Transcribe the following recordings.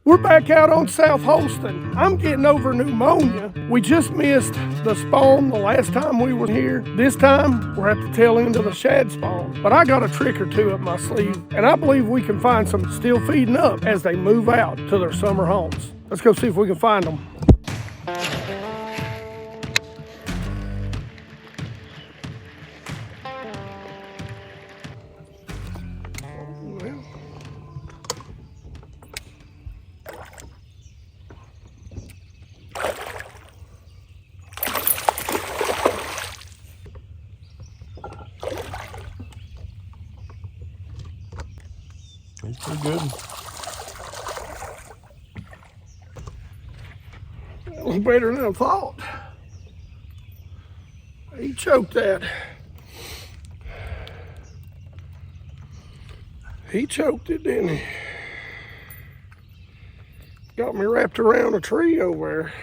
We're back out on South Holston. I'm getting over pneumonia. We just missed the spawn the last time we were here. This time, we're at the tail end of the shad spawn. But I got a trick or two up my sleeve, and I believe we can find some still feeding up as they move out to their summer homes. Let's go see if we can find them. He's pretty good. That was better than I thought. He choked that. He choked it, didn't he? Got me wrapped around a tree over there.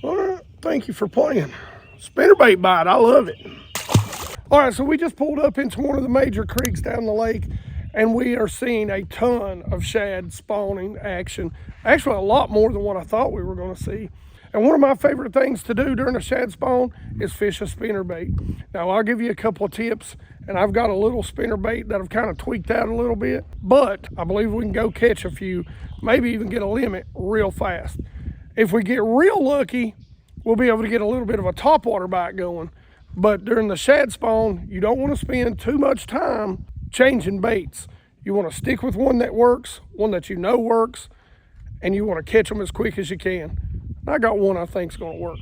All right, thank you for playing. Spinnerbait bite, I love it. All right, so we just pulled up into one of the major creeks down the lake, and we are seeing a ton of shad spawning action. Actually, a lot more than what I thought we were going to see. And one of my favorite things to do during a shad spawn is fish a spinnerbait. Now, I'll give you a couple of tips, and I've got a little spinnerbait that I've kind of tweaked out a little bit, but I believe we can go catch a few, maybe even get a limit real fast. If we get real lucky, we'll be able to get a little bit of a topwater bite going. But during the shad spawn, you don't want to spend too much time changing baits. You want to stick with one that works, one that you know works, and you want to catch them as quick as you can. I got one I think's going to work.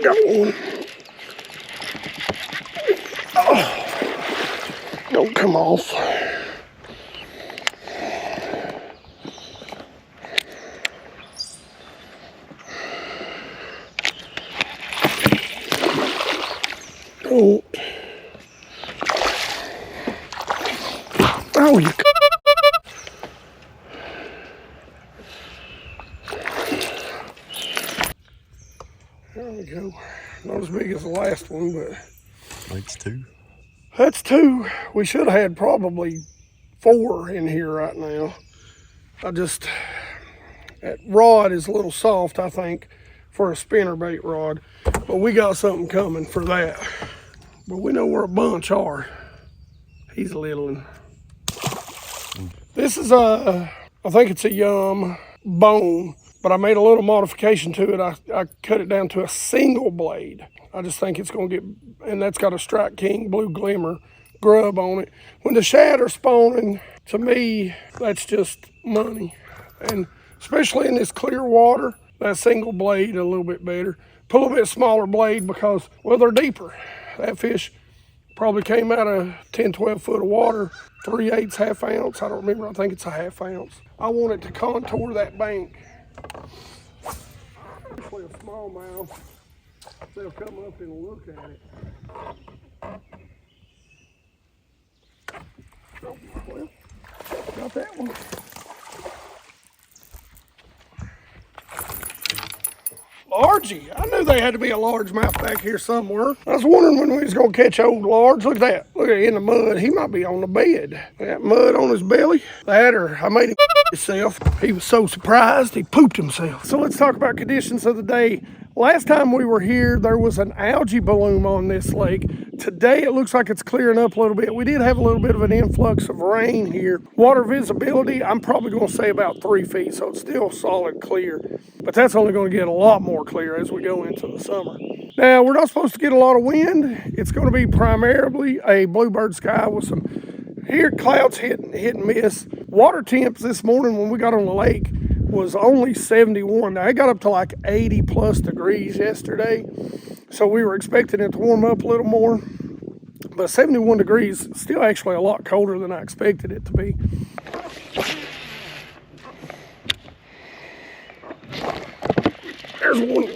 Got one. Oh, don't come off. Don't. Oh, you. There we go. Not as big as the last one, but. That's two. That's two. We should have had probably 4 in here right now. That rod is a little soft, I think, for a spinnerbait rod. But we got something coming for that. But we know where a bunch are. He's a little one. This is I think it's a Yum bone, but I made a little modification to it. I cut it down to a single blade. I just think it's gonna get, and that's got a Strike King Blue Glimmer grub on it. When the shad are spawning, to me, that's just money. And especially in this clear water, that single blade a little bit better. Put a little bit smaller blade because, well, they're deeper. That fish probably came out of 10, 12 foot of water, 3/8 half ounce. I don't remember, I think it's a half ounce. I want it to contour that bank. Especially a smallmouth, they'll come up and look at it. Oh, well, got that one. Largie. I knew they had to be a largemouth back here somewhere. I was wondering when we was gonna catch old large. Look at that. Look at it in the mud. He might be on the bed. That mud on his belly. That, or I made him himself. He was so surprised he pooped himself. So let's talk about conditions of the day. Last time we were here, there was an algae bloom on this lake. Today, it looks like it's clearing up a little bit. We did have a little bit of an influx of rain here. Water visibility, I'm probably going to say about 3 feet, so it's still solid clear. But that's only going to get a lot more clear as we go into the summer. Now, we're not supposed to get a lot of wind. It's going to be primarily a bluebird sky with some here clouds hit and miss. Water temps this morning when we got on the lake was only 71. Now, it got up to like 80 plus degrees yesterday. So we were expecting it to warm up a little more. But 71 degrees is still actually a lot colder than I expected it to be. There's one.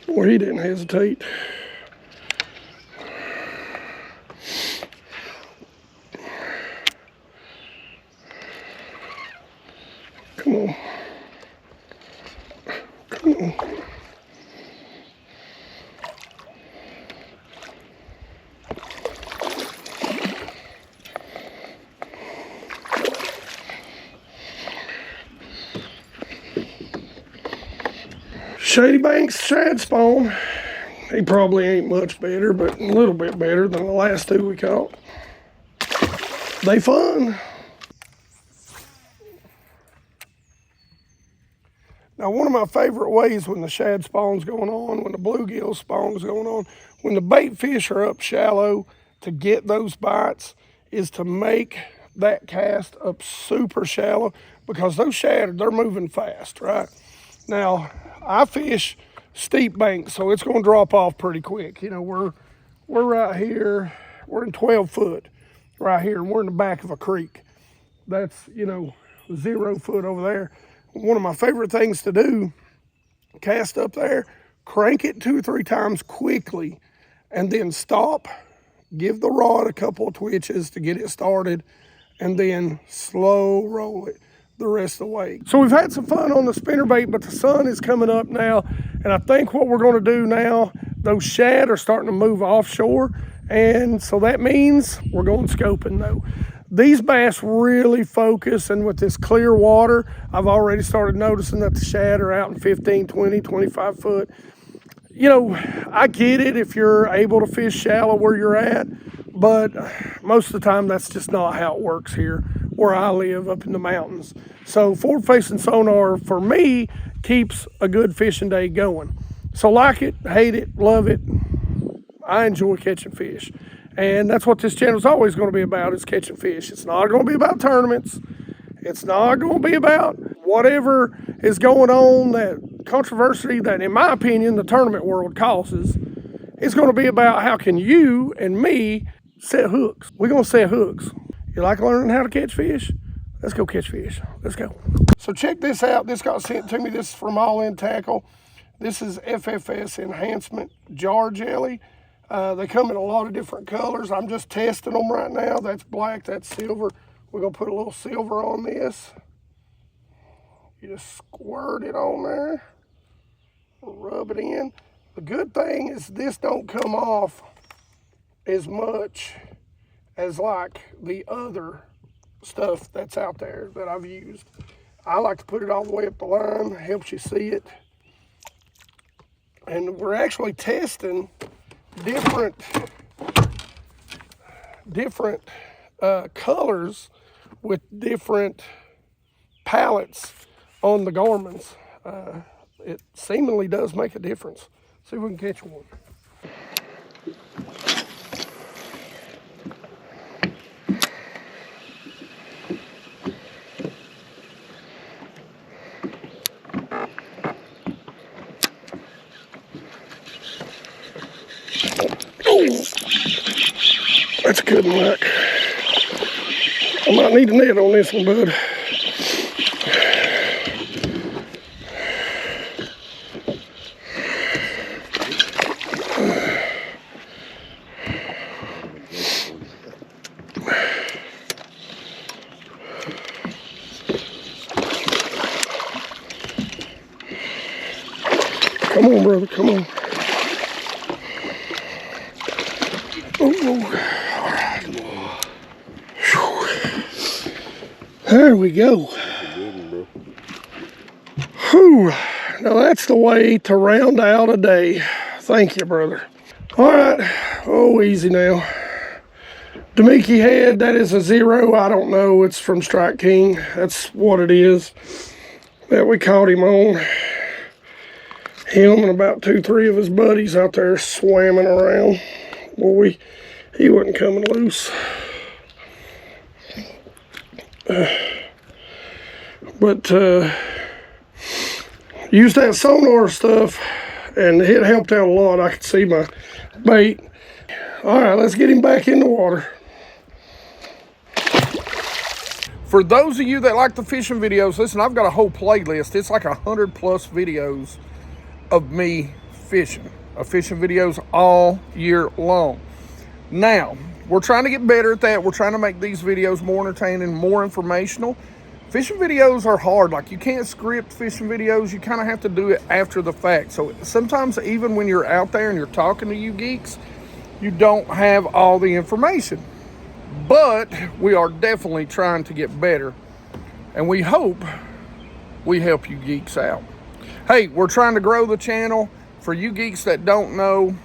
Boy, he didn't hesitate. Come on. Come on. Shady Banks Shad spawn. He probably ain't much better, but a little bit better than the last two we caught. They fun. Now, one of my favorite ways when the shad spawn's going on, when the bluegill spawn's going on, when the bait fish are up shallow to get those bites, is to make that cast up super shallow, because those shad, they're moving fast, right? Now, I fish steep banks, so it's gonna drop off pretty quick. You know, we're right here, we're in 12 foot right here, and we're in the back of a creek. That's, you know, 0 foot over there. One of my favorite things to do, cast up there, crank it 2 or 3 times quickly, and then stop, give the rod a couple of twitches to get it started, and then slow roll it the rest of the way. So we've had some fun on the spinnerbait, but the sun is coming up now, and I think what we're gonna do now, those shad are starting to move offshore, and so that means we're going scoping though. These bass really focus, and with this clear water, I've already started noticing that the shad are out in 15, 20, 25 foot. You know, I get it if you're able to fish shallow where you're at, but most of the time that's just not how it works here where I live up in the mountains. So forward facing sonar for me keeps a good fishing day going. So like it, hate it, love it, I enjoy catching fish. And that's what this channel is always going to be about, is catching fish. It's not going to be about tournaments. It's not going to be about whatever is going on, that controversy that, in my opinion, the tournament world causes. It's going to be about how can you and me set hooks. We're going to set hooks. You like learning how to catch fish? Let's go catch fish. Let's go. So check this out. This got sent to me. This is from All In Tackle. This is FFS Enhancement Jar Jelly. They come in a lot of different colors. I'm just testing them right now. That's black, that's silver. We're gonna put a little silver on this. You just squirt it on there, rub it in. The good thing is this don't come off as much as like the other stuff that's out there that I've used. I like to put it all the way up the line, helps you see it. And we're actually testing different colors with different palettes on the GARMINs. It seemingly does make a difference. See if we can catch one. That's a good one, Mike. I might need a net on this one, bud. Come on, brother, come on. Oh. There we go. Whew. Now that's the way to round out a day. Thank you, brother. All right. Oh, easy now. Damiki head, that is a 0. I don't know. It's from Strike King. That's what it is that we caught him on. Him and about 2, 3 of his buddies out there swimming around. Boy, he wasn't coming loose. But used that sonar stuff and it helped out a lot. I could see my bait. All right, let's get him back in the water. For those of you that like the fishing videos, listen, I've got a whole playlist. It's like 100+ videos of me fishing. Fishing videos all year long. Now, we're trying to get better at that. We're trying to make these videos more entertaining, more informational. Fishing videos are hard. Like, you can't script fishing videos. You kind of have to do it after the fact. So sometimes even when you're out there and you're talking to you geeks, you don't have all the information. But we are definitely trying to get better. And we hope we help you geeks out. Hey, we're trying to grow the channel. For you geeks that don't know,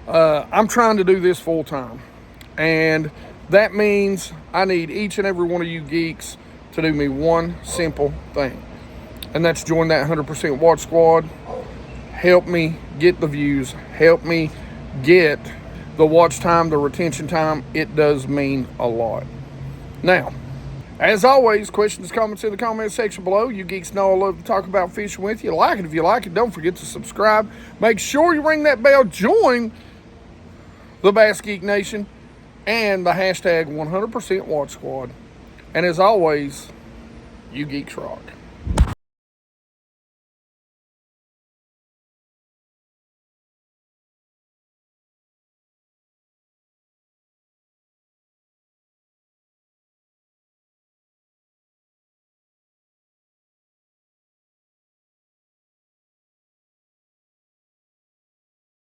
I'm trying to do this full time. And that means I need each and every one of you geeks to do me one simple thing. And that's join that 100% Watch Squad. Help me get the views. Help me get the watch time, the retention time. It does mean a lot. Now, as always, questions, comments in the comment section below. You geeks know I love to talk about fishing with you. Like it if you like it. Don't forget to subscribe. Make sure you ring that bell. Join the BassGeek Nation and the hashtag 100% Watch Squad. And as always, you geeks rock.